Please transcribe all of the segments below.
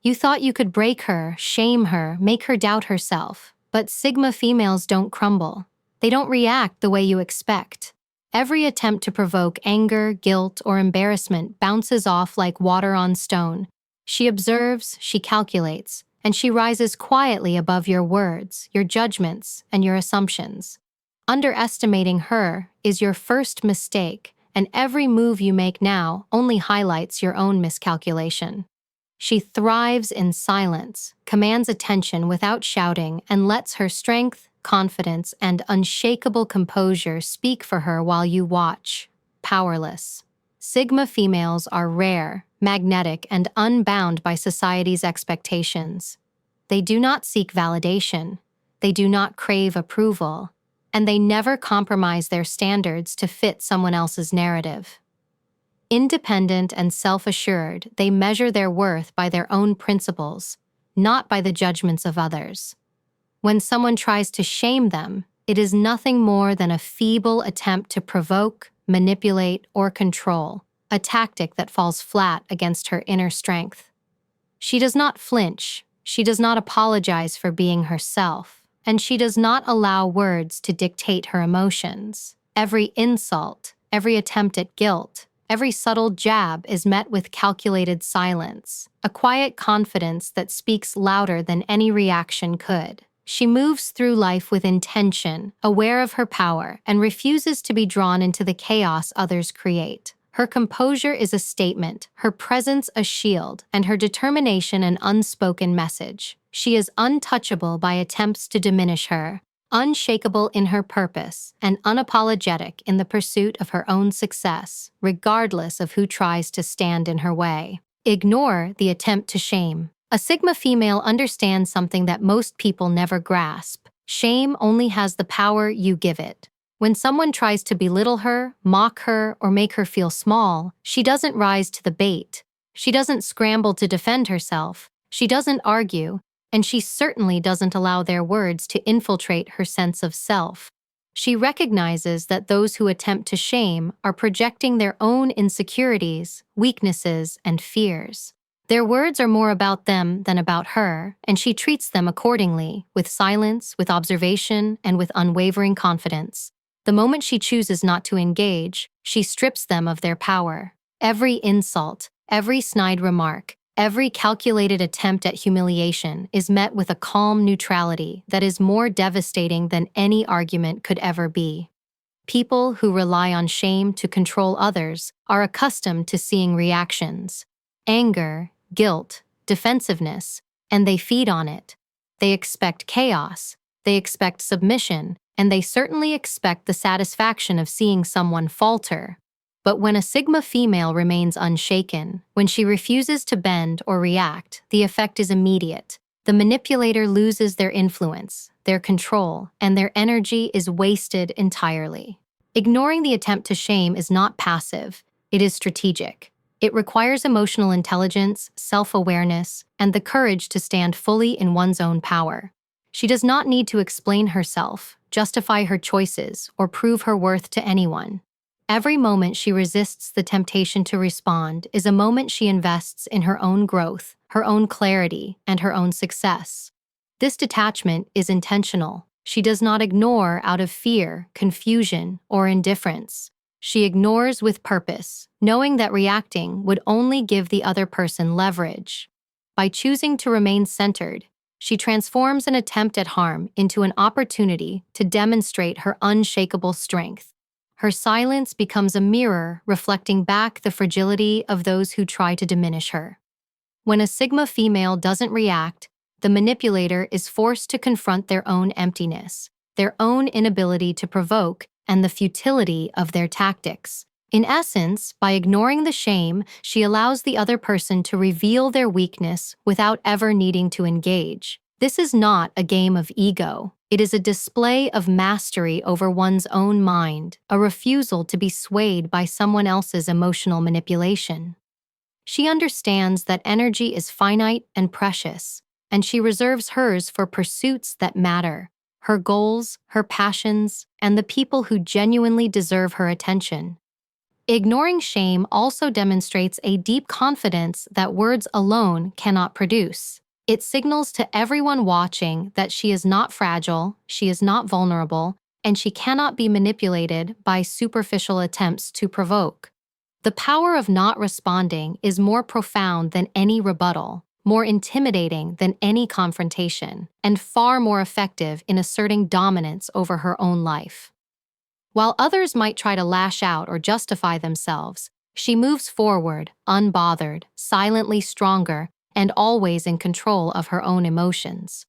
You thought you could break her, shame her, make her doubt herself. But Sigma females don't crumble. They don't react the way you expect. Every attempt to provoke anger, guilt, or embarrassment bounces off like water on stone. She observes, she calculates, and she rises quietly above your words, your judgments, and your assumptions. Underestimating her is your first mistake, and every move you make now only highlights your own miscalculation. She thrives in silence, commands attention without shouting, and lets her strength, confidence, and unshakable composure speak for her while you watch, powerless. Sigma females are rare, magnetic, and unbound by society's expectations. They do not seek validation, they do not crave approval, and they never compromise their standards to fit someone else's narrative. Independent and self-assured, they measure their worth by their own principles, not by the judgments of others. When someone tries to shame them, it is nothing more than a feeble attempt to provoke, manipulate, or control, a tactic that falls flat against her inner strength. She does not flinch, she does not apologize for being herself, and she does not allow words to dictate her emotions. Every insult, every attempt at guilt, every subtle jab is met with calculated silence, a quiet confidence that speaks louder than any reaction could. She moves through life with intention, aware of her power, and refuses to be drawn into the chaos others create. Her composure is a statement, her presence a shield, and her determination an unspoken message. She is untouchable by attempts to diminish her, unshakable in her purpose, and unapologetic in the pursuit of her own success, regardless of who tries to stand in her way. Ignore the attempt to shame. A Sigma female understands something that most people never grasp. Shame only has the power you give it. When someone tries to belittle her, mock her, or make her feel small, she doesn't rise to the bait. She doesn't scramble to defend herself. She doesn't argue, and she certainly doesn't allow their words to infiltrate her sense of self. She recognizes that those who attempt to shame are projecting their own insecurities, weaknesses, and fears. Their words are more about them than about her, and she treats them accordingly, with silence, with observation, and with unwavering confidence. The moment she chooses not to engage, she strips them of their power. Every insult, every snide remark, every calculated attempt at humiliation is met with a calm neutrality that is more devastating than any argument could ever be. People who rely on shame to control others are accustomed to seeing reactions, anger, guilt, defensiveness, and they feed on it. They expect chaos, they expect submission, and they certainly expect the satisfaction of seeing someone falter. But when a Sigma female remains unshaken, when she refuses to bend or react, the effect is immediate. The manipulator loses their influence, their control, and their energy is wasted entirely. Ignoring the attempt to shame is not passive, it is strategic. It requires emotional intelligence, self-awareness, and the courage to stand fully in one's own power. She does not need to explain herself, justify her choices, or prove her worth to anyone. Every moment she resists the temptation to respond is a moment she invests in her own growth, her own clarity, and her own success. This detachment is intentional. She does not ignore out of fear, confusion, or indifference. She ignores with purpose, knowing that reacting would only give the other person leverage. By choosing to remain centered, she transforms an attempt at harm into an opportunity to demonstrate her unshakable strength. Her silence becomes a mirror reflecting back the fragility of those who try to diminish her. When a Sigma female doesn't react, the manipulator is forced to confront their own emptiness, their own inability to provoke, and the futility of their tactics. In essence, by ignoring the shame, she allows the other person to reveal their weakness without ever needing to engage. This is not a game of ego. It is a display of mastery over one's own mind, a refusal to be swayed by someone else's emotional manipulation. She understands that energy is finite and precious, and she reserves hers for pursuits that matter, her goals, her passions, and the people who genuinely deserve her attention. Ignoring shame also demonstrates a deep confidence that words alone cannot produce. It signals to everyone watching that she is not fragile, she is not vulnerable, and she cannot be manipulated by superficial attempts to provoke. The power of not responding is more profound than any rebuttal, more intimidating than any confrontation, and far more effective in asserting dominance over her own life. While others might try to lash out or justify themselves, she moves forward, unbothered, silently stronger, and always in control of her own emotions.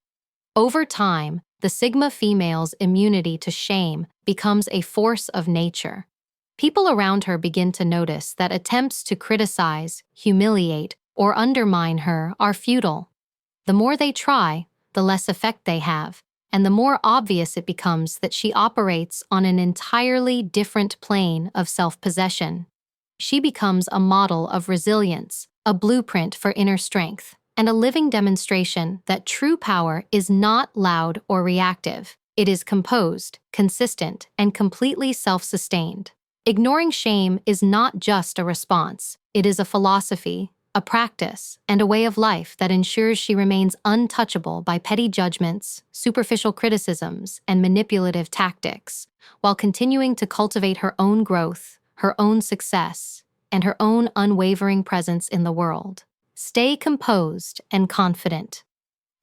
Over time, the Sigma female's immunity to shame becomes a force of nature. People around her begin to notice that attempts to criticize, humiliate, or undermine her are futile. The more they try, the less effect they have, and the more obvious it becomes that she operates on an entirely different plane of self-possession. She becomes a model of resilience, a blueprint for inner strength, and a living demonstration that true power is not loud or reactive. It is composed, consistent, and completely self-sustained. Ignoring shame is not just a response. It is a philosophy, a practice, and a way of life that ensures she remains untouchable by petty judgments, superficial criticisms, and manipulative tactics, while continuing to cultivate her own growth, her own success, and her own unwavering presence in the world. Stay composed and confident.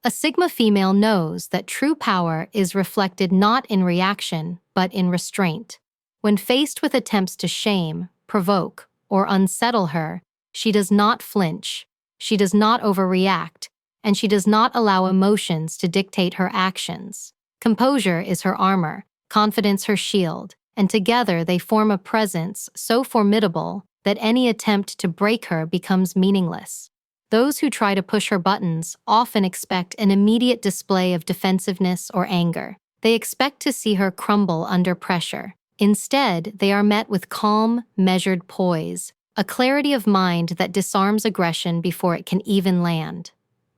A Sigma female knows that true power is reflected not in reaction, but in restraint. When faced with attempts to shame, provoke, or unsettle her, she does not flinch, she does not overreact, and she does not allow emotions to dictate her actions. Composure is her armor, confidence her shield, and together they form a presence so formidable that any attempt to break her becomes meaningless. Those who try to push her buttons often expect an immediate display of defensiveness or anger. They expect to see her crumble under pressure. Instead, they are met with calm, measured poise, a clarity of mind that disarms aggression before it can even land.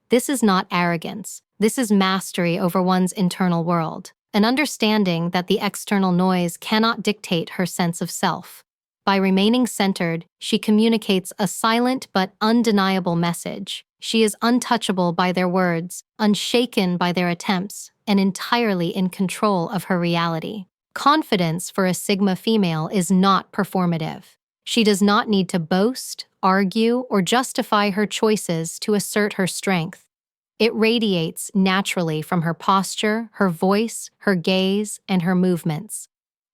This is not arrogance. This is mastery over one's internal world, an understanding that the external noise cannot dictate her sense of self. By remaining centered, she communicates a silent but undeniable message. She is untouchable by their words, unshaken by their attempts, and entirely in control of her reality. Confidence for a Sigma female is not performative. She does not need to boast, argue, or justify her choices to assert her strength. It radiates naturally from her posture, her voice, her gaze, and her movements.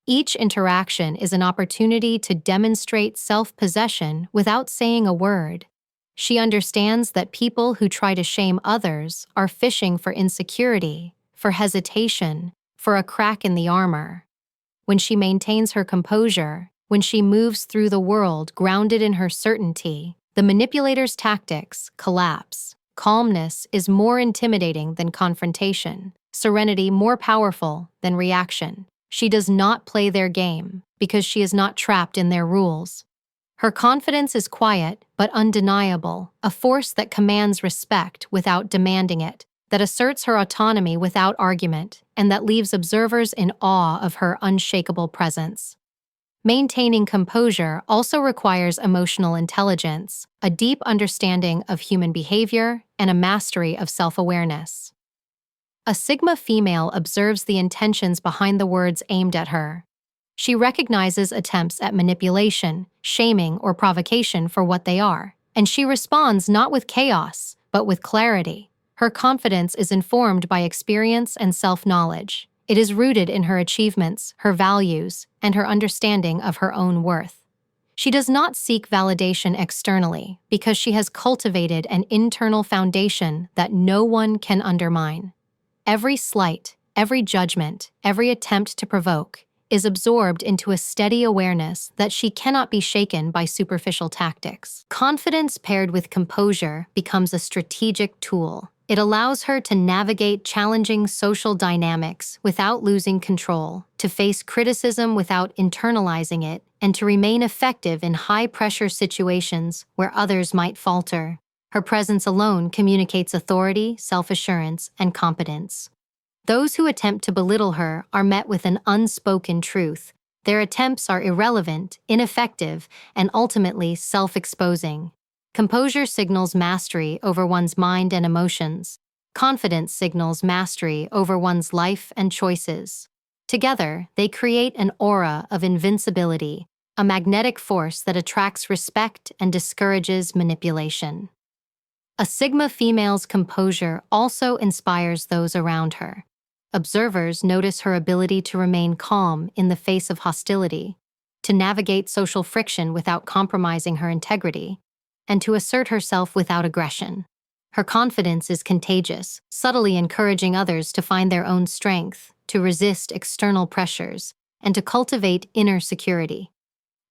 Each interaction is an opportunity to demonstrate self-possession without saying a word. She understands that people who try to shame others are fishing for insecurity, for hesitation, for a crack in the armor. When she maintains her composure, when she moves through the world grounded in her certainty, the manipulator's tactics collapse. Calmness is more intimidating than confrontation, serenity more powerful than reaction. She does not play their game because she is not trapped in their rules. Her confidence is quiet but undeniable, a force that commands respect without demanding it, that asserts her autonomy without argument, and that leaves observers in awe of her unshakable presence. Maintaining composure also requires emotional intelligence, a deep understanding of human behavior, and a mastery of self-awareness. A Sigma female observes the intentions behind the words aimed at her. She recognizes attempts at manipulation, shaming, or provocation for what they are, and she responds not with chaos, but with clarity. Her confidence is informed by experience and self-knowledge. It is rooted in her achievements, her values, and her understanding of her own worth. She does not seek validation externally because she has cultivated an internal foundation that no one can undermine. Every slight, every judgment, every attempt to provoke is absorbed into a steady awareness that she cannot be shaken by superficial tactics. Confidence paired with composure becomes a strategic tool. It allows her to navigate challenging social dynamics without losing control, to face criticism without internalizing it, and to remain effective in high-pressure situations where others might falter. Her presence alone communicates authority, self-assurance, and competence. Those who attempt to belittle her are met with an unspoken truth. Their attempts are irrelevant, ineffective, and ultimately self-exposing. Composure signals mastery over one's mind and emotions. Confidence signals mastery over one's life and choices. Together, they create an aura of invincibility, a magnetic force that attracts respect and discourages manipulation. A Sigma female's composure also inspires those around her. Observers notice her ability to remain calm in the face of hostility, to navigate social friction without compromising her integrity, and to assert herself without aggression. Her confidence is contagious, subtly encouraging others to find their own strength, to resist external pressures, and to cultivate inner security.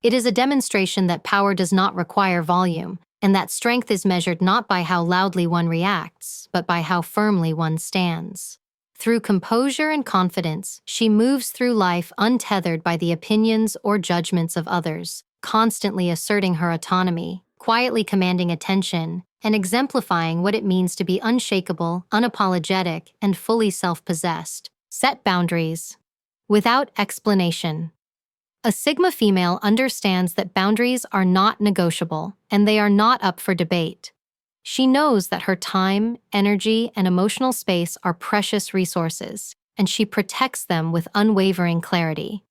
It is a demonstration that power does not require volume, and that strength is measured not by how loudly one reacts, but by how firmly one stands. Through composure and confidence, she moves through life untethered by the opinions or judgments of others, constantly asserting her autonomy, quietly commanding attention, and exemplifying what it means to be unshakable, unapologetic, and fully self-possessed. Set boundaries. Without explanation. A Sigma female understands that boundaries are not negotiable, and they are not up for debate. She knows that her time, energy, and emotional space are precious resources, and she protects them with unwavering clarity.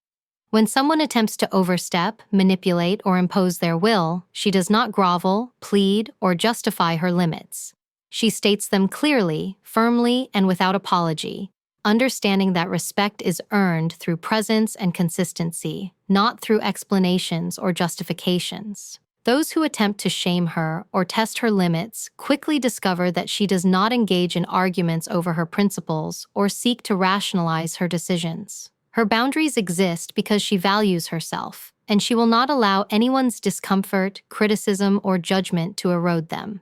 When someone attempts to overstep, manipulate, or impose their will, she does not grovel, plead, or justify her limits. She states them clearly, firmly, and without apology, understanding that respect is earned through presence and consistency, not through explanations or justifications. Those who attempt to shame her or test her limits quickly discover that she does not engage in arguments over her principles or seek to rationalize her decisions. Her boundaries exist because she values herself, and she will not allow anyone's discomfort, criticism, or judgment to erode them.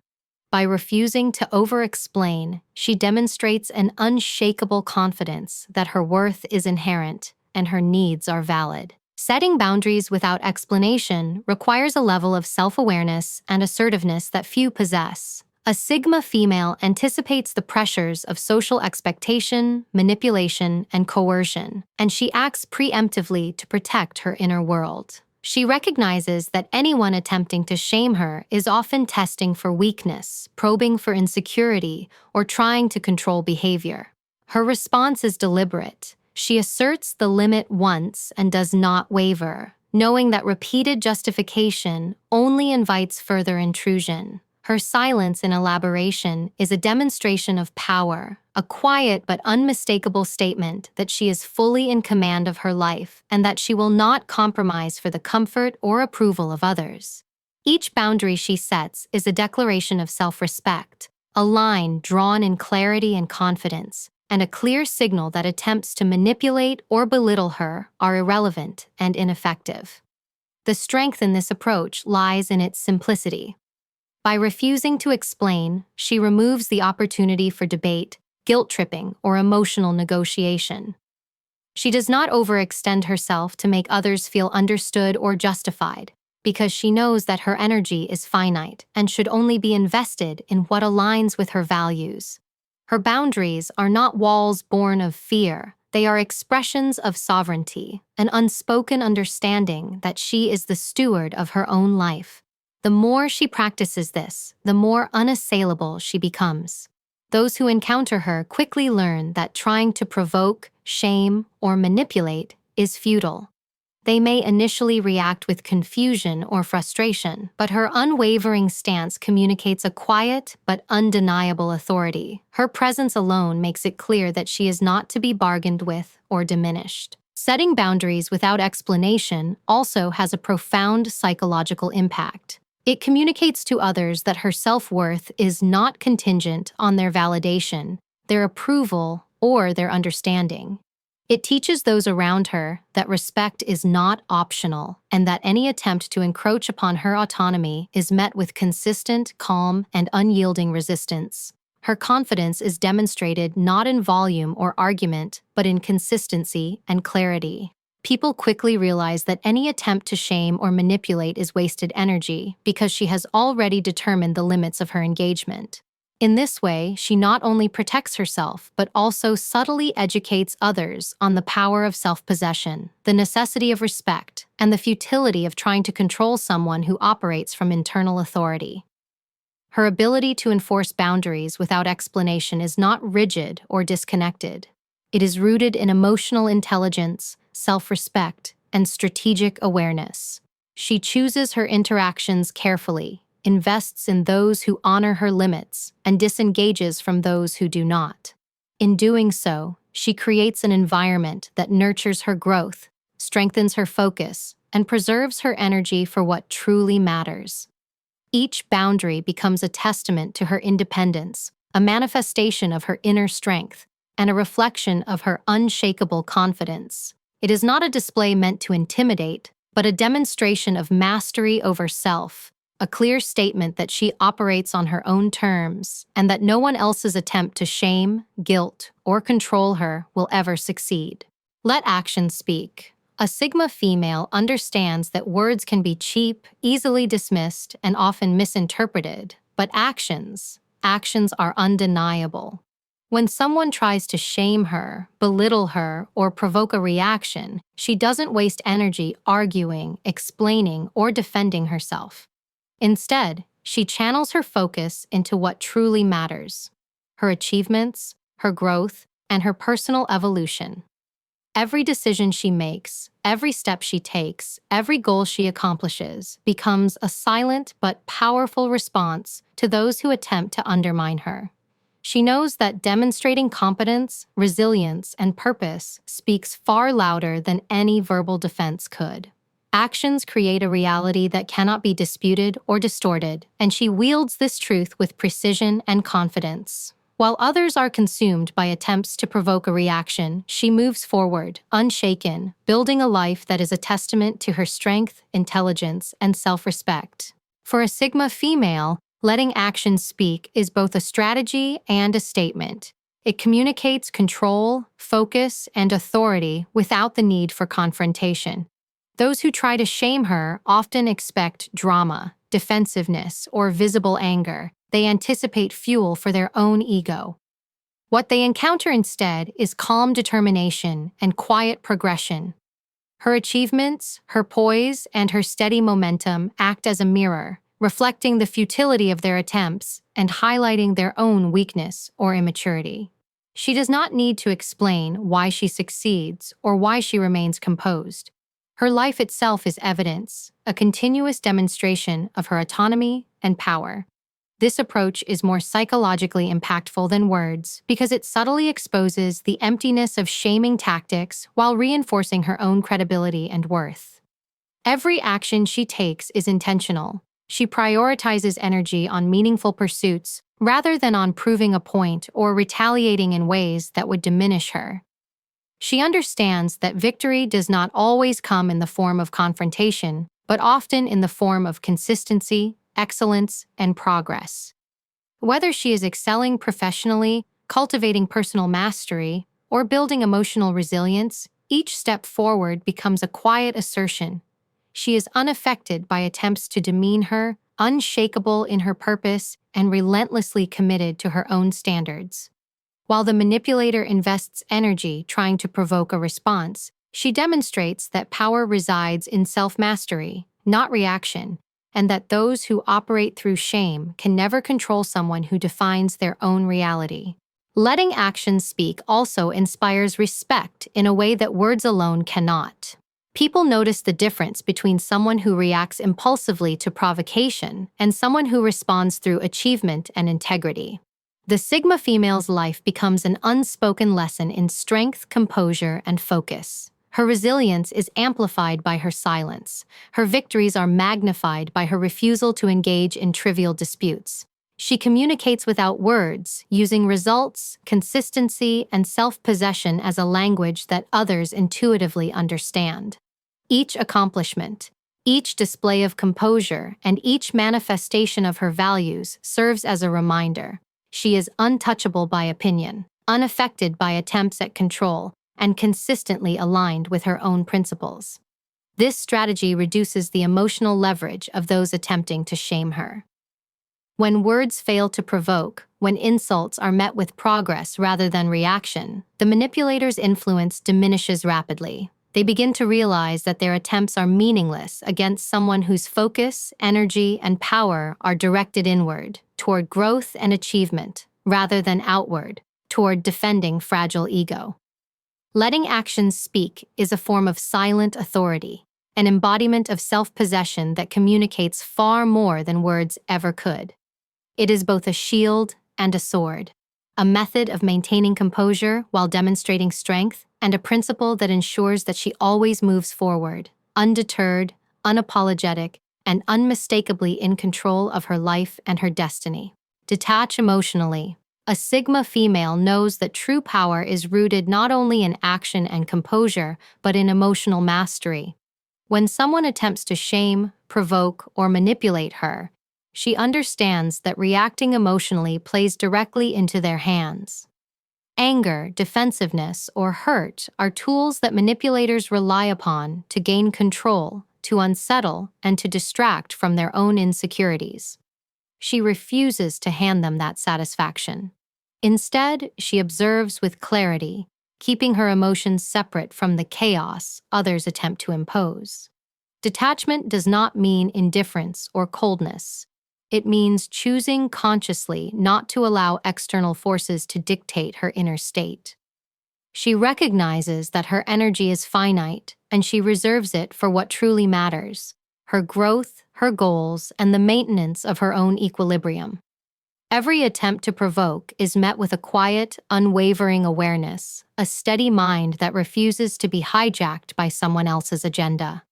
By refusing to over-explain, she demonstrates an unshakable confidence that her worth is inherent and her needs are valid. Setting boundaries without explanation requires a level of self-awareness and assertiveness that few possess. A Sigma female anticipates the pressures of social expectation, manipulation, and coercion, and she acts preemptively to protect her inner world. She recognizes that anyone attempting to shame her is often testing for weakness, probing for insecurity, or trying to control behavior. Her response is deliberate. She asserts the limit once and does not waver, knowing that repeated justification only invites further intrusion. Her silence in elaboration is a demonstration of power, a quiet but unmistakable statement that she is fully in command of her life and that she will not compromise for the comfort or approval of others. Each boundary she sets is a declaration of self-respect, a line drawn in clarity and confidence, and a clear signal that attempts to manipulate or belittle her are irrelevant and ineffective. The strength in this approach lies in its simplicity. By refusing to explain, she removes the opportunity for debate, guilt-tripping, or emotional negotiation. She does not overextend herself to make others feel understood or justified, because she knows that her energy is finite and should only be invested in what aligns with her values. Her boundaries are not walls born of fear. They are expressions of sovereignty, an unspoken understanding that she is the steward of her own life. The more she practices this, the more unassailable she becomes. Those who encounter her quickly learn that trying to provoke, shame, or manipulate is futile. They may initially react with confusion or frustration, but her unwavering stance communicates a quiet but undeniable authority. Her presence alone makes it clear that she is not to be bargained with or diminished. Setting boundaries without explanation also has a profound psychological impact. It communicates to others that her self-worth is not contingent on their validation, their approval, or their understanding. It teaches those around her that respect is not optional and that any attempt to encroach upon her autonomy is met with consistent, calm, and unyielding resistance. Her confidence is demonstrated not in volume or argument, but in consistency and clarity. People quickly realize that any attempt to shame or manipulate is wasted energy because she has already determined the limits of her engagement. In this way, she not only protects herself, but also subtly educates others on the power of self-possession, the necessity of respect, and the futility of trying to control someone who operates from internal authority. Her ability to enforce boundaries without explanation is not rigid or disconnected. It is rooted in emotional intelligence, self-respect, and strategic awareness. She chooses her interactions carefully, invests in those who honor her limits, and disengages from those who do not. In doing so, she creates an environment that nurtures her growth, strengthens her focus, and preserves her energy for what truly matters. Each boundary becomes a testament to her independence, a manifestation of her inner strength, and a reflection of her unshakable confidence. It is not a display meant to intimidate, but a demonstration of mastery over self, a clear statement that she operates on her own terms, and that no one else's attempt to shame, guilt, or control her will ever succeed. Let actions speak. A Sigma female understands that words can be cheap, easily dismissed, and often misinterpreted, but actions are undeniable. When someone tries to shame her, belittle her, or provoke a reaction, she doesn't waste energy arguing, explaining, or defending herself. Instead, she channels her focus into what truly matters: her achievements, her growth, and her personal evolution. Every decision she makes, every step she takes, every goal she accomplishes becomes a silent but powerful response to those who attempt to undermine her. She knows that demonstrating competence, resilience, and purpose speaks far louder than any verbal defense could. Actions create a reality that cannot be disputed or distorted, and she wields this truth with precision and confidence. While others are consumed by attempts to provoke a reaction, she moves forward, unshaken, building a life that is a testament to her strength, intelligence, and self-respect. For a Sigma female, letting actions speak is both a strategy and a statement. It communicates control, focus, and authority without the need for confrontation. Those who try to shame her often expect drama, defensiveness, or visible anger. They anticipate fuel for their own ego. What they encounter instead is calm determination and quiet progression. Her achievements, her poise, and her steady momentum act as a mirror, reflecting the futility of their attempts and highlighting their own weakness or immaturity. She does not need to explain why she succeeds or why she remains composed. Her life itself is evidence, a continuous demonstration of her autonomy and power. This approach is more psychologically impactful than words because it subtly exposes the emptiness of shaming tactics while reinforcing her own credibility and worth. Every action she takes is intentional. She prioritizes energy on meaningful pursuits rather than on proving a point or retaliating in ways that would diminish her. She understands that victory does not always come in the form of confrontation, but often in the form of consistency, excellence, and progress. Whether she is excelling professionally, cultivating personal mastery, or building emotional resilience, each step forward becomes a quiet assertion. She is unaffected by attempts to demean her, unshakable in her purpose, and relentlessly committed to her own standards. While the manipulator invests energy trying to provoke a response, she demonstrates that power resides in self-mastery, not reaction, and that those who operate through shame can never control someone who defines their own reality. Letting actions speak also inspires respect in a way that words alone cannot. People notice the difference between someone who reacts impulsively to provocation and someone who responds through achievement and integrity. The Sigma female's life becomes an unspoken lesson in strength, composure, and focus. Her resilience is amplified by her silence. Her victories are magnified by her refusal to engage in trivial disputes. She communicates without words, using results, consistency, and self-possession as a language that others intuitively understand. Each accomplishment, each display of composure, and each manifestation of her values serves as a reminder. She is untouchable by opinion, unaffected by attempts at control, and consistently aligned with her own principles. This strategy reduces the emotional leverage of those attempting to shame her. When words fail to provoke, when insults are met with progress rather than reaction, the manipulator's influence diminishes rapidly. They begin to realize that their attempts are meaningless against someone whose focus, energy, and power are directed inward, toward growth and achievement, rather than outward, toward defending fragile ego. Letting actions speak is a form of silent authority, an embodiment of self-possession that communicates far more than words ever could. It is both a shield and a sword, a method of maintaining composure while demonstrating strength, and a principle that ensures that she always moves forward, undeterred, unapologetic, and unmistakably in control of her life and her destiny. Detach emotionally. A Sigma female knows that true power is rooted not only in action and composure, but in emotional mastery. When someone attempts to shame, provoke, or manipulate her, she understands that reacting emotionally plays directly into their hands. Anger, defensiveness, or hurt are tools that manipulators rely upon to gain control, to unsettle, and to distract from their own insecurities. She refuses to hand them that satisfaction. Instead, she observes with clarity, keeping her emotions separate from the chaos others attempt to impose. Detachment does not mean indifference or coldness. It means choosing consciously not to allow external forces to dictate her inner state. She recognizes that her energy is finite, and she reserves it for what truly matters: her growth, her goals, and the maintenance of her own equilibrium. Every attempt to provoke is met with a quiet, unwavering awareness, a steady mind that refuses to be hijacked by someone else's agenda.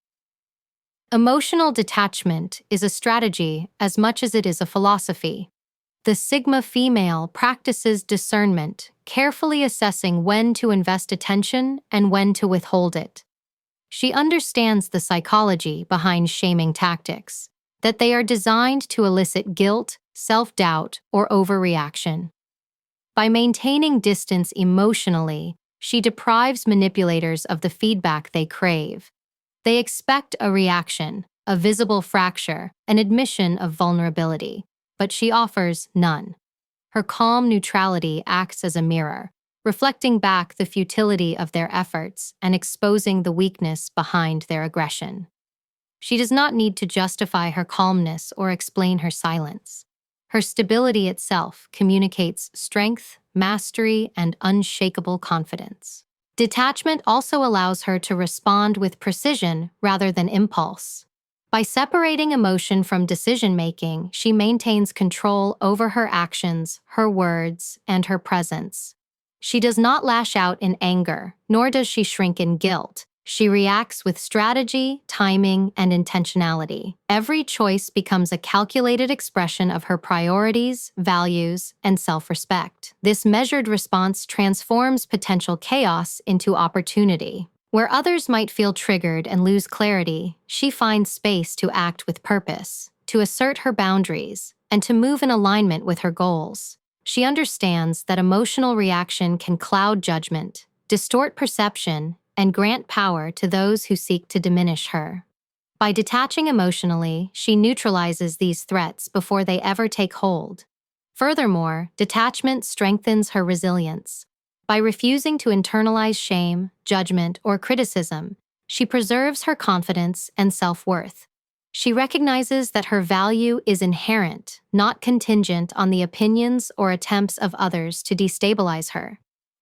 Emotional detachment is a strategy as much as it is a philosophy. The Sigma female practices discernment, carefully assessing when to invest attention and when to withhold it. She understands the psychology behind shaming tactics, that they are designed to elicit guilt, self-doubt, or overreaction. By maintaining distance emotionally, she deprives manipulators of the feedback they crave. They expect a reaction, a visible fracture, an admission of vulnerability, but she offers none. Her calm neutrality acts as a mirror, reflecting back the futility of their efforts and exposing the weakness behind their aggression. She does not need to justify her calmness or explain her silence. Her stability itself communicates strength, mastery, and unshakable confidence. Detachment also allows her to respond with precision rather than impulse. By separating emotion from decision-making, she maintains control over her actions, her words, and her presence. She does not lash out in anger, nor does she shrink in guilt. She reacts with strategy, timing, and intentionality. Every choice becomes a calculated expression of her priorities, values, and self-respect. This measured response transforms potential chaos into opportunity. Where others might feel triggered and lose clarity, she finds space to act with purpose, to assert her boundaries, and to move in alignment with her goals. She understands that emotional reaction can cloud judgment, distort perception, and grant power to those who seek to diminish her. By detaching emotionally, she neutralizes these threats before they ever take hold. Furthermore, detachment strengthens her resilience. By refusing to internalize shame, judgment, or criticism, she preserves her confidence and self-worth. She recognizes that her value is inherent, not contingent on the opinions or attempts of others to destabilize her.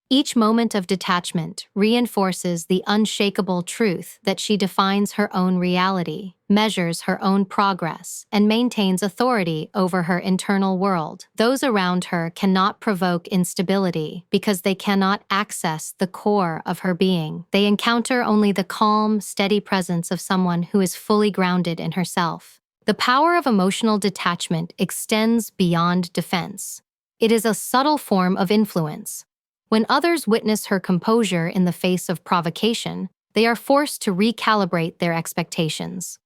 Each moment of detachment reinforces the unshakable truth that she defines her own reality, measures her own progress, and maintains authority over her internal world. Those around her cannot provoke instability because they cannot access the core of her being. They encounter only the calm, steady presence of someone who is fully grounded in herself. The power of emotional detachment extends beyond defense. It is a subtle form of influence. When others witness her composure in the face of provocation, they are forced to recalibrate their expectations.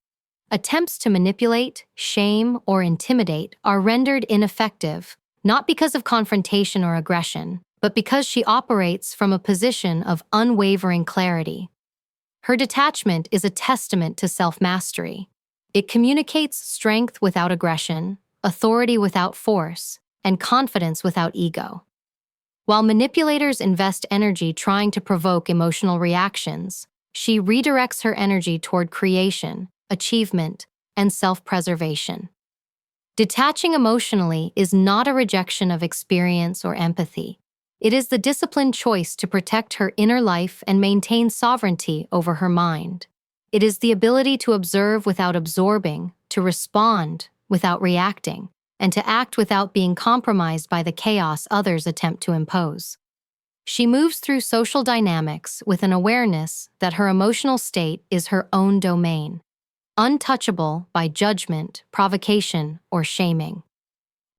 Attempts to manipulate, shame, or intimidate are rendered ineffective, not because of confrontation or aggression, but because she operates from a position of unwavering clarity. Her detachment is a testament to self-mastery. It communicates strength without aggression, authority without force, and confidence without ego. While manipulators invest energy trying to provoke emotional reactions, she redirects her energy toward creation, achievement, and self-preservation. Detaching emotionally is not a rejection of experience or empathy. It is the disciplined choice to protect her inner life and maintain sovereignty over her mind. It is the ability to observe without absorbing, to respond without reacting, and to act without being compromised by the chaos others attempt to impose. She moves through social dynamics with an awareness that her emotional state is her own domain, untouchable by judgment, provocation, or shaming.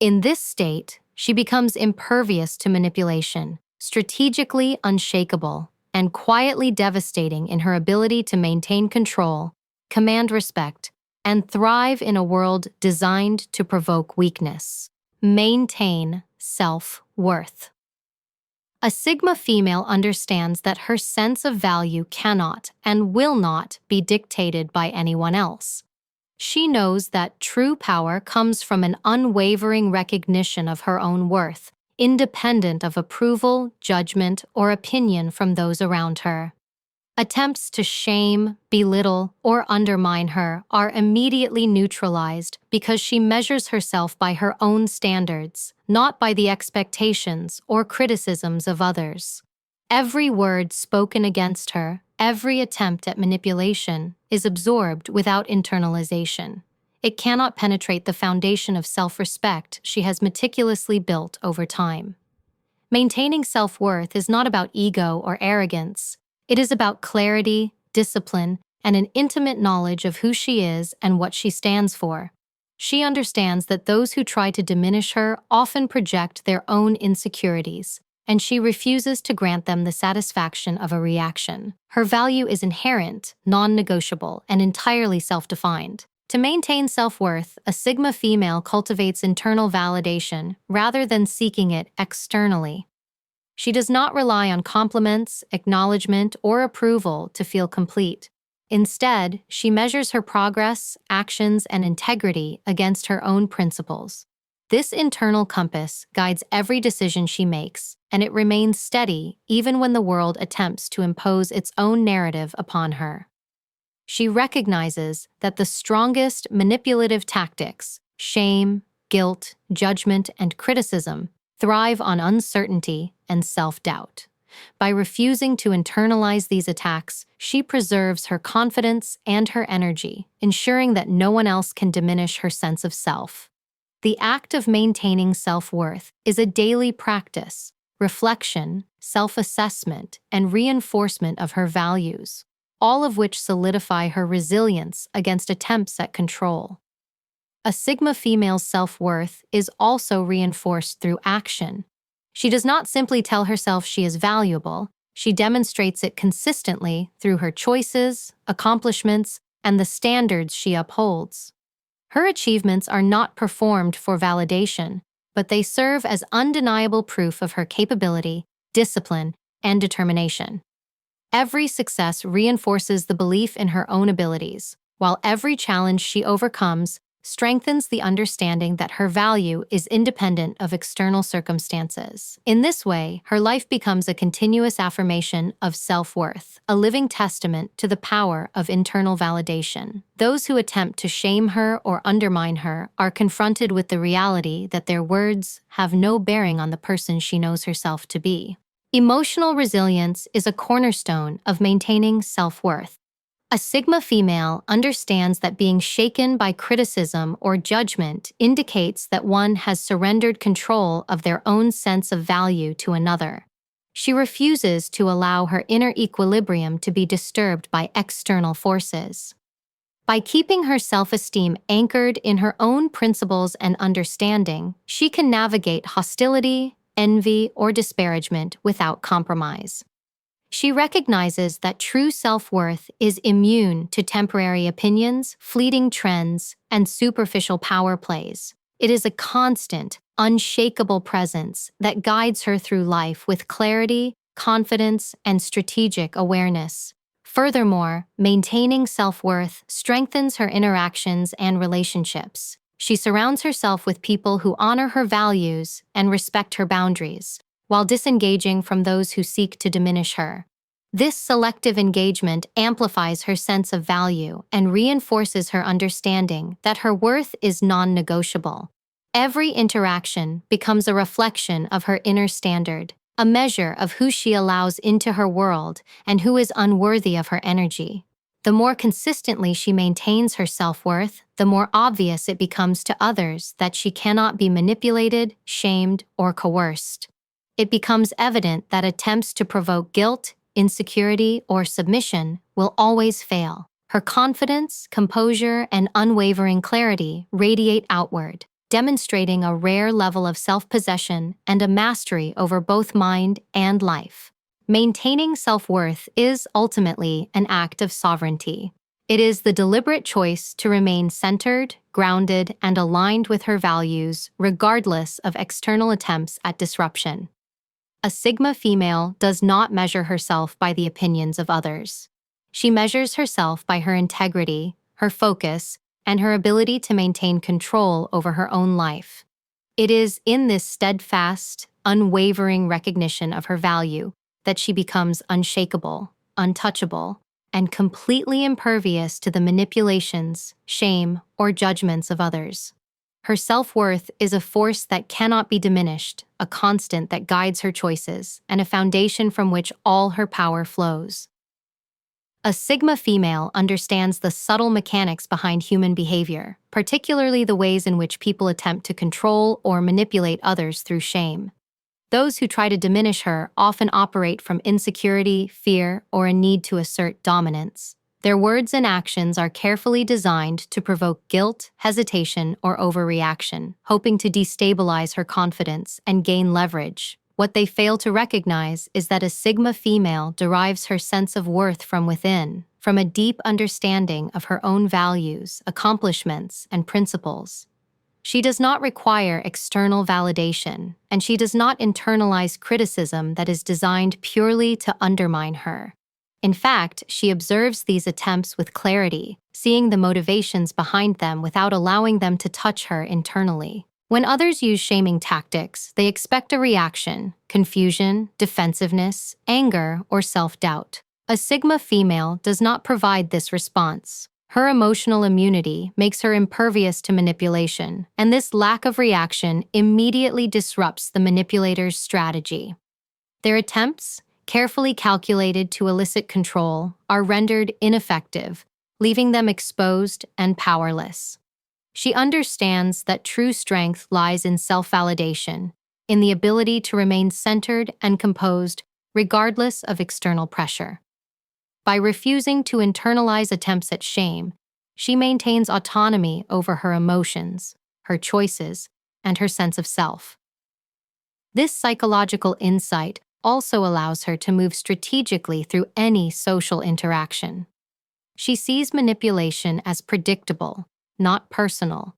In this state, she becomes impervious to manipulation, strategically unshakable, and quietly devastating in her ability to maintain control, command respect, and thrive in a world designed to provoke weakness. Maintain self-worth. A Sigma female understands that her sense of value cannot and will not be dictated by anyone else. She knows that true power comes from an unwavering recognition of her own worth, independent of approval, judgment, or opinion from those around her. Attempts to shame, belittle, or undermine her are immediately neutralized because she measures herself by her own standards, not by the expectations or criticisms of others. Every word spoken against her, every attempt at manipulation, is absorbed without internalization. It cannot penetrate the foundation of self-respect she has meticulously built over time. Maintaining self-worth is not about ego or arrogance. It is about clarity, discipline, and an intimate knowledge of who she is and what she stands for. She understands that those who try to diminish her often project their own insecurities, and she refuses to grant them the satisfaction of a reaction. Her value is inherent, non-negotiable, and entirely self-defined. To maintain self-worth, a Sigma female cultivates internal validation rather than seeking it externally. She does not rely on compliments, acknowledgement, or approval to feel complete. Instead, she measures her progress, actions, and integrity against her own principles. This internal compass guides every decision she makes, and it remains steady even when the world attempts to impose its own narrative upon her. She recognizes that the strongest manipulative tactics, shame, guilt, judgment, and criticism, thrive on uncertainty and self-doubt. By refusing to internalize these attacks, she preserves her confidence and her energy, ensuring that no one else can diminish her sense of self. The act of maintaining self-worth is a daily practice, reflection, self-assessment, and reinforcement of her values, all of which solidify her resilience against attempts at control. A Sigma female's self-worth is also reinforced through action. She does not simply tell herself she is valuable, she demonstrates it consistently through her choices, accomplishments, and the standards she upholds. Her achievements are not performed for validation, but they serve as undeniable proof of her capability, discipline, and determination. Every success reinforces the belief in her own abilities, while every challenge she overcomes strengthens the understanding that her value is independent of external circumstances. In this way, her life becomes a continuous affirmation of self-worth, a living testament to the power of internal validation. Those who attempt to shame her or undermine her are confronted with the reality that their words have no bearing on the person she knows herself to be. Emotional resilience is a cornerstone of maintaining self-worth. A Sigma female understands that being shaken by criticism or judgment indicates that one has surrendered control of their own sense of value to another. She refuses to allow her inner equilibrium to be disturbed by external forces. By keeping her self-esteem anchored in her own principles and understanding, she can navigate hostility, envy, or disparagement without compromise. She recognizes that true self-worth is immune to temporary opinions, fleeting trends, and superficial power plays. It is a constant, unshakable presence that guides her through life with clarity, confidence, and strategic awareness. Furthermore, maintaining self-worth strengthens her interactions and relationships. She surrounds herself with people who honor her values and respect her boundaries, while disengaging from those who seek to diminish her. This selective engagement amplifies her sense of value and reinforces her understanding that her worth is non-negotiable. Every interaction becomes a reflection of her inner standard, a measure of who she allows into her world and who is unworthy of her energy. The more consistently she maintains her self-worth, the more obvious it becomes to others that she cannot be manipulated, shamed, or coerced. It becomes evident that attempts to provoke guilt, insecurity, or submission will always fail. Her confidence, composure, and unwavering clarity radiate outward, demonstrating a rare level of self-possession and a mastery over both mind and life. Maintaining self-worth is ultimately an act of sovereignty. It is the deliberate choice to remain centered, grounded, and aligned with her values, regardless of external attempts at disruption. A Sigma female does not measure herself by the opinions of others. She measures herself by her integrity, her focus, and her ability to maintain control over her own life. It is in this steadfast, unwavering recognition of her value that she becomes unshakable, untouchable, and completely impervious to the manipulations, shame, or judgments of others. Her self-worth is a force that cannot be diminished, a constant that guides her choices, and a foundation from which all her power flows. A Sigma female understands the subtle mechanics behind human behavior, particularly the ways in which people attempt to control or manipulate others through shame. Those who try to diminish her often operate from insecurity, fear, or a need to assert dominance. Their words and actions are carefully designed to provoke guilt, hesitation, or overreaction, hoping to destabilize her confidence and gain leverage. What they fail to recognize is that a Sigma female derives her sense of worth from within, from a deep understanding of her own values, accomplishments, and principles. She does not require external validation, and she does not internalize criticism that is designed purely to undermine her. In fact, she observes these attempts with clarity, seeing the motivations behind them without allowing them to touch her internally. When others use shaming tactics, they expect a reaction: confusion, defensiveness, anger, or self-doubt. A Sigma female does not provide this response. Her emotional immunity makes her impervious to manipulation, and this lack of reaction immediately disrupts the manipulator's strategy. Their attempts, carefully calculated to elicit control, are rendered ineffective, leaving them exposed and powerless. She understands that true strength lies in self-validation, in the ability to remain centered and composed regardless of external pressure. By refusing to internalize attempts at shame, she maintains autonomy over her emotions, her choices, and her sense of self. This psychological insight also allows her to move strategically through any social interaction. She sees manipulation as predictable, not personal,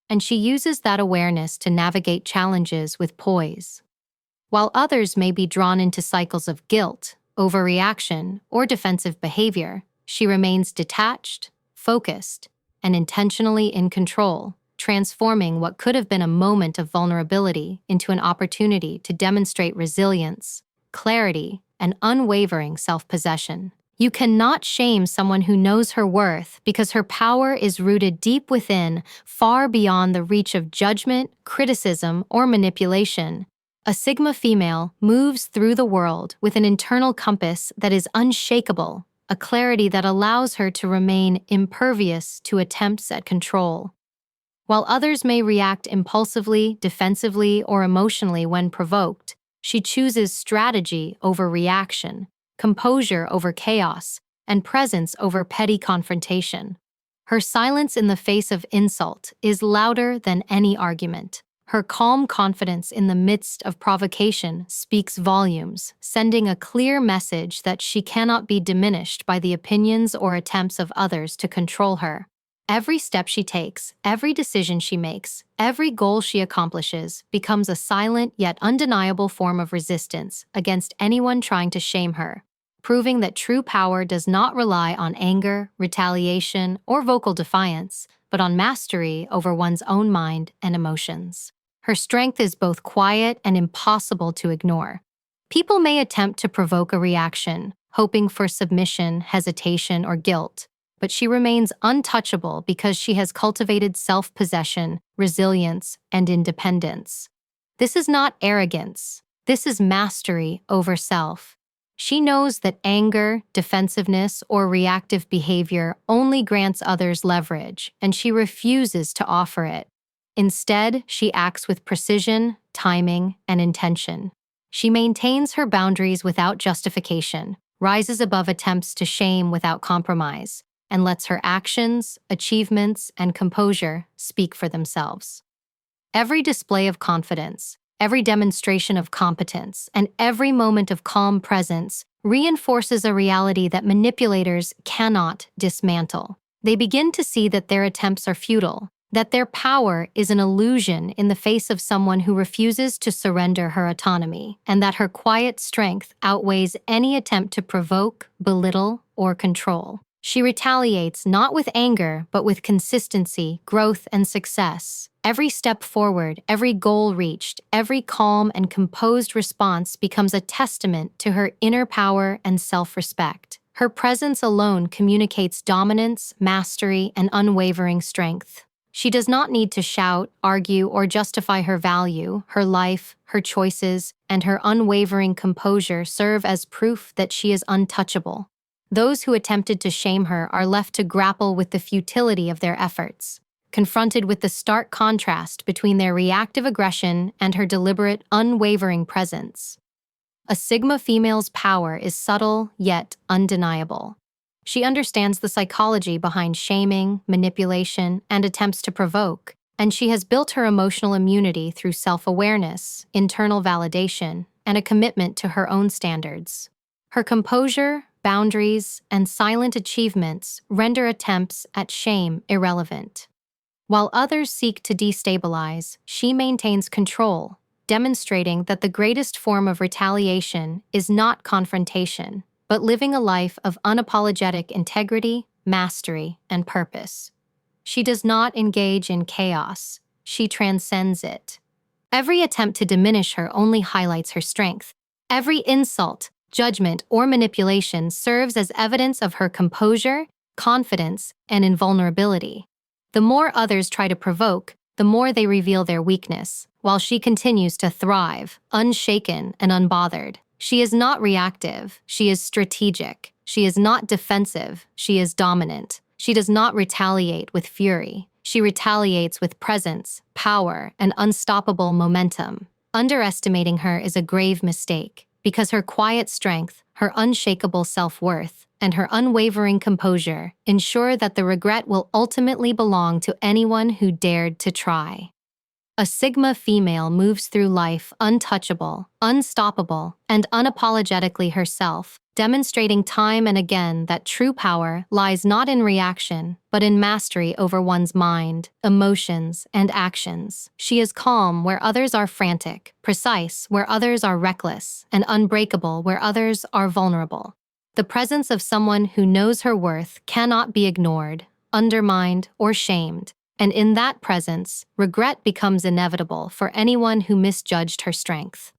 and she uses that awareness to navigate challenges with poise. While others may be drawn into cycles of guilt, overreaction, or defensive behavior, she remains detached, focused, and intentionally in control, transforming what could have been a moment of vulnerability into an opportunity to demonstrate resilience, clarity, and unwavering self-possession. You cannot shame someone who knows her worth because her power is rooted deep within, far beyond the reach of judgment, criticism, or manipulation. A Sigma female moves through the world with an internal compass that is unshakable, a clarity that allows her to remain impervious to attempts at control. While others may react impulsively, defensively, or emotionally when provoked, she chooses strategy over reaction, composure over chaos, and presence over petty confrontation. Her silence in the face of insult is louder than any argument. Her calm confidence in the midst of provocation speaks volumes, sending a clear message that she cannot be diminished by the opinions or attempts of others to control her. Every step she takes, every decision she makes, every goal she accomplishes becomes a silent yet undeniable form of resistance against anyone trying to shame her, proving that true power does not rely on anger, retaliation, or vocal defiance, but on mastery over one's own mind and emotions. Her strength is both quiet and impossible to ignore. People may attempt to provoke a reaction, hoping for submission, hesitation, or guilt, but she remains untouchable because she has cultivated self-possession, resilience, and independence. This is not arrogance. This is mastery over self. She knows that anger, defensiveness, or reactive behavior only grants others leverage, and she refuses to offer it. Instead, she acts with precision, timing, and intention. She maintains her boundaries without justification, rises above attempts to shame without compromise, and lets her actions, achievements, and composure speak for themselves. Every display of confidence, every demonstration of competence, and every moment of calm presence reinforces a reality that manipulators cannot dismantle. They begin to see that their attempts are futile, that their power is an illusion in the face of someone who refuses to surrender her autonomy, and that her quiet strength outweighs any attempt to provoke, belittle, or control. She retaliates not with anger, but with consistency, growth, and success. Every step forward, every goal reached, every calm and composed response becomes a testament to her inner power and self-respect. Her presence alone communicates dominance, mastery, and unwavering strength. She does not need to shout, argue, or justify her value. Her life, her choices, and her unwavering composure serve as proof that she is untouchable. Those who attempted to shame her are left to grapple with the futility of their efforts, confronted with the stark contrast between their reactive aggression and her deliberate, unwavering presence. A Sigma female's power is subtle yet undeniable. She understands the psychology behind shaming, manipulation, and attempts to provoke, and she has built her emotional immunity through self-awareness, internal validation, and a commitment to her own standards. Her composure, boundaries, and silent achievements render attempts at shame irrelevant. While others seek to destabilize, she maintains control, demonstrating that the greatest form of retaliation is not confrontation, but living a life of unapologetic integrity, mastery, and purpose. She does not engage in chaos. She transcends it. Every attempt to diminish her only highlights her strength. Every insult, judgment, or manipulation serves as evidence of her composure, confidence, and invulnerability. The more others try to provoke, the more they reveal their weakness, while she continues to thrive, unshaken and unbothered. She is not reactive, she is strategic. She is not defensive, she is dominant. She does not retaliate with fury. She retaliates with presence, power, and unstoppable momentum. Underestimating her is a grave mistake, because her quiet strength, her unshakable self-worth, and her unwavering composure ensure that the regret will ultimately belong to anyone who dared to try. A Sigma female moves through life untouchable, unstoppable, and unapologetically herself, demonstrating time and again that true power lies not in reaction, but in mastery over one's mind, emotions, and actions. She is calm where others are frantic, precise where others are reckless, and unbreakable where others are vulnerable. The presence of someone who knows her worth cannot be ignored, undermined, or shamed, and in that presence, regret becomes inevitable for anyone who misjudged her strength.